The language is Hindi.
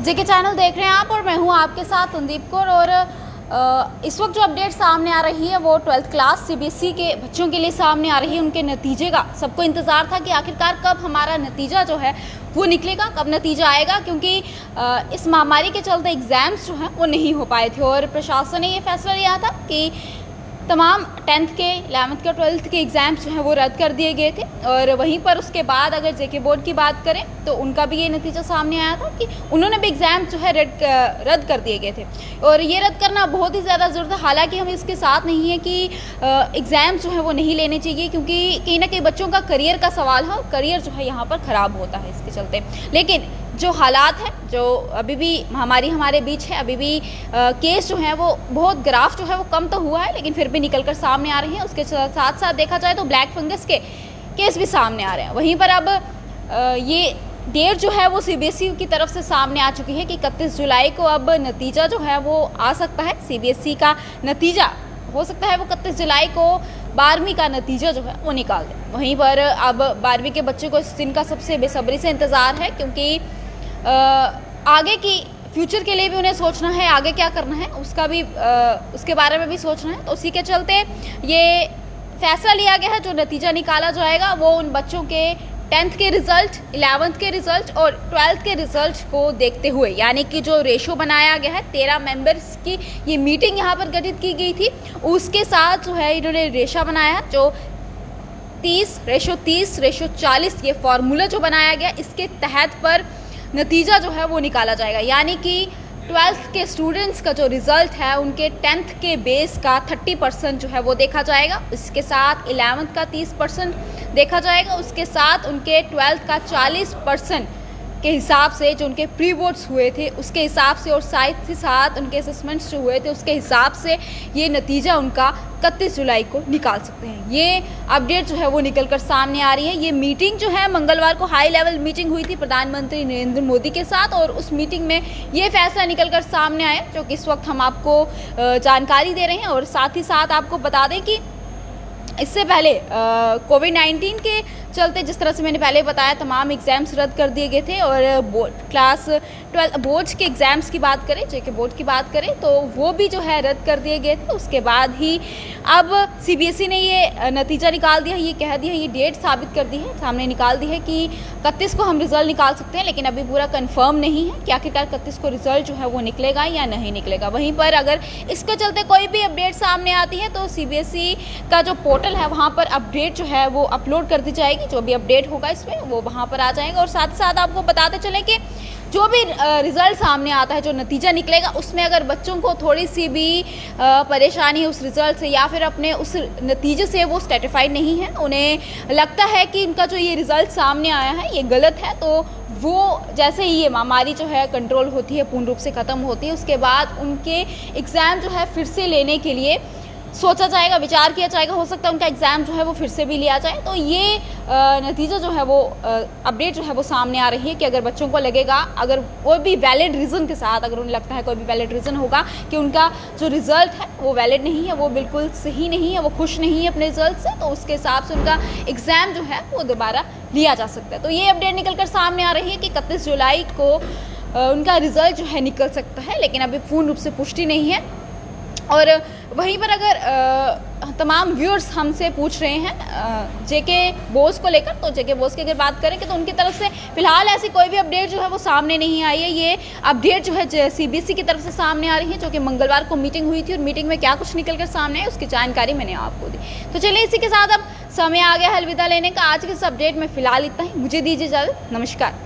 जेके चैनल देख रहे हैं आप और मैं हूं आपके साथ संदीप कौर। और इस वक्त जो अपडेट सामने आ रही है वो 12th क्लास सीबीएसई के बच्चों के लिए सामने आ रही है। उनके नतीजे का सबको इंतज़ार था कि आखिरकार कब हमारा नतीजा जो है वो निकलेगा, कब नतीजा आएगा, क्योंकि इस महामारी के चलते एग्ज़ाम्स जो हैं वो नहीं हो पाए थे और प्रशासन ने ये फैसला लिया था कि तमाम 10th के 11th के 12th के एग्ज़ाम्स जो हैं वो रद्द कर दिए गए थे। और वहीं पर उसके बाद अगर जेके बोर्ड की बात करें तो उनका भी ये नतीजा सामने आया था कि उन्होंने भी एग्ज़ाम जो है रद्द कर दिए गए थे। और ये रद्द करना बहुत ही ज़्यादा ज़रूरत है। हालांकि हम इसके साथ नहीं है कि एग्ज़ाम जो है वो नहीं लेने चाहिए, क्योंकि कहीं ना कहीं बच्चों का करियर का सवाल है और करियर जो है यहाँ पर ख़राब होता है इसके चलते। लेकिन जो हालात हैं, जो अभी भी महामारी हमारे बीच है, अभी भी केस जो हैं वो बहुत ग्राफ जो है वो कम तो हुआ है लेकिन फिर भी निकल कर सामने आ रही हैं। उसके साथ साथ देखा जाए तो ब्लैक फंगस के केस भी सामने आ रहे हैं। वहीं पर अब ये डेट जो है वो सीबीएसई की तरफ से सामने आ चुकी है कि 31 जुलाई को अब नतीजा जो है वो आ सकता है। सीबीएसई का नतीजा हो सकता है वो 31 जुलाई को 12वीं का नतीजा जो है वो निकाल दें। वहीं पर अब 12वीं के बच्चों को इस दिन का सबसे बेसब्री से इंतज़ार है, क्योंकि आगे की फ्यूचर के लिए भी उन्हें सोचना है, आगे क्या करना है उसका भी उसके बारे में भी सोचना है। तो उसी के चलते ये फैसला लिया गया है, जो नतीजा निकाला जाएगा वो उन बच्चों के 10th के रिज़ल्ट, 11th के रिज़ल्ट और 12th के रिज़ल्ट को देखते हुए, यानी कि जो रेशो बनाया गया है 13 मेंबर्स की ये मीटिंग यहाँ पर गठित की गई थी, उसके साथ जो है इन्होंने रेशा बनाया जो 30:40 ये फार्मूला जो बनाया गया, इसके तहत पर नतीजा जो है वो निकाला जाएगा। यानी कि 12th के स्टूडेंट्स का जो रिज़ल्ट है उनके 10th के बेस का 30% जो है वो देखा जाएगा, इसके साथ 11th का 30% देखा जाएगा, उसके साथ उनके 12th का 40% के हिसाब से जो उनके प्री बोर्ड्स हुए थे उसके हिसाब से, और साथ ही साथ उनके असेसमेंट्स जो हुए थे उसके हिसाब से ये नतीजा उनका 31 जुलाई को निकाल सकते हैं। ये अपडेट जो है वो निकल कर सामने आ रही है। ये मीटिंग जो है मंगलवार को हाई लेवल मीटिंग हुई थी प्रधानमंत्री नरेंद्र मोदी के साथ, और उस मीटिंग में ये फैसला निकल कर सामने आया जो कि इस वक्त हम आपको जानकारी दे रहे हैं। और साथ ही साथ आपको बता दें कि इससे पहले कोविड-19 के चलते, जिस तरह से मैंने पहले बताया, तमाम एग्ज़ाम्स रद्द कर दिए गए थे। और क्लास 12 बोर्ड्स के एग्ज़ाम्स की बात करें, जेके बोर्ड की बात करें, तो वो भी जो है रद्द कर दिए गए थे। उसके बाद ही अब सीबीएसई ने ये नतीजा निकाल दिया, ये कह दिया, ये डेट साबित कर दी है, सामने निकाल दी है कि 31 को हम रिज़ल्ट निकाल सकते हैं। लेकिन अभी पूरा कंफर्म नहीं है कि आखिरकार 31 को रिज़ल्ट जो है वो निकलेगा या नहीं निकलेगा। वहीं पर अगर इसके चलते कोई भी अपडेट सामने आती है तो सीबीएसई का जो पोर्टल है वहाँ पर अपडेट जो है वो अपलोड कर दी जाएगी। जो भी अपडेट होगा इसमें वो वहाँ पर आ जाएगा। और साथ ही साथ आपको बताते चलें कि जो भी रिज़ल्ट सामने आता है, जो नतीजा निकलेगा, उसमें अगर बच्चों को थोड़ी सी भी परेशानी है उस रिज़ल्ट से या फिर अपने उस नतीजे से वो सेटिस्फाइड नहीं है, उन्हें लगता है कि इनका जो ये रिज़ल्ट सामने आया है ये गलत है, तो वो जैसे ही ये महामारी जो है कंट्रोल होती है, पूर्ण रूप से ख़त्म होती है, उसके बाद उनके एग्ज़ाम जो है फिर से लेने के लिए सोचा जाएगा, विचार किया जाएगा। हो सकता है उनका एग्ज़ाम जो है वो फिर से भी लिया जाए। तो ये नतीजा जो है वो अपडेट जो है वो सामने आ रही है कि अगर बच्चों को लगेगा, अगर कोई भी वैलिड रीज़न के साथ, अगर उन्हें लगता है कोई भी वैलिड रीज़न होगा कि उनका जो रिज़ल्ट है वो वैलिड नहीं है, वो बिल्कुल सही नहीं है, वो खुश नहीं है अपने रिज़ल्ट से, तो उसके हिसाब से उनका एग्ज़ाम जो है वो दोबारा लिया जा सकता है। तो ये अपडेट निकल कर सामने आ रही है कि 31 जुलाई को उनका रिज़ल्ट जो है निकल सकता है, लेकिन अभी पूर्ण रूप से पुष्टि नहीं है। और वहीं पर अगर तमाम व्यूअर्स हमसे पूछ रहे हैं जेके बोस को लेकर, तो जेके बोस की अगर बात करें कि तो उनकी तरफ से फ़िलहाल ऐसी कोई भी अपडेट जो है वो सामने नहीं आई है। ये अपडेट जो है सीबीएसई की तरफ से सामने आ रही है, जो कि मंगलवार को मीटिंग हुई थी और मीटिंग में क्या कुछ निकल कर सामने है उसकी जानकारी मैंने आपको दी। तो चलिए इसी के साथ अब समय आ गया है अलविदा लेने का। आज के इस अपडेट में फ़िलहाल इतना ही। मुझे दीजिए इजाज़त। नमस्कार।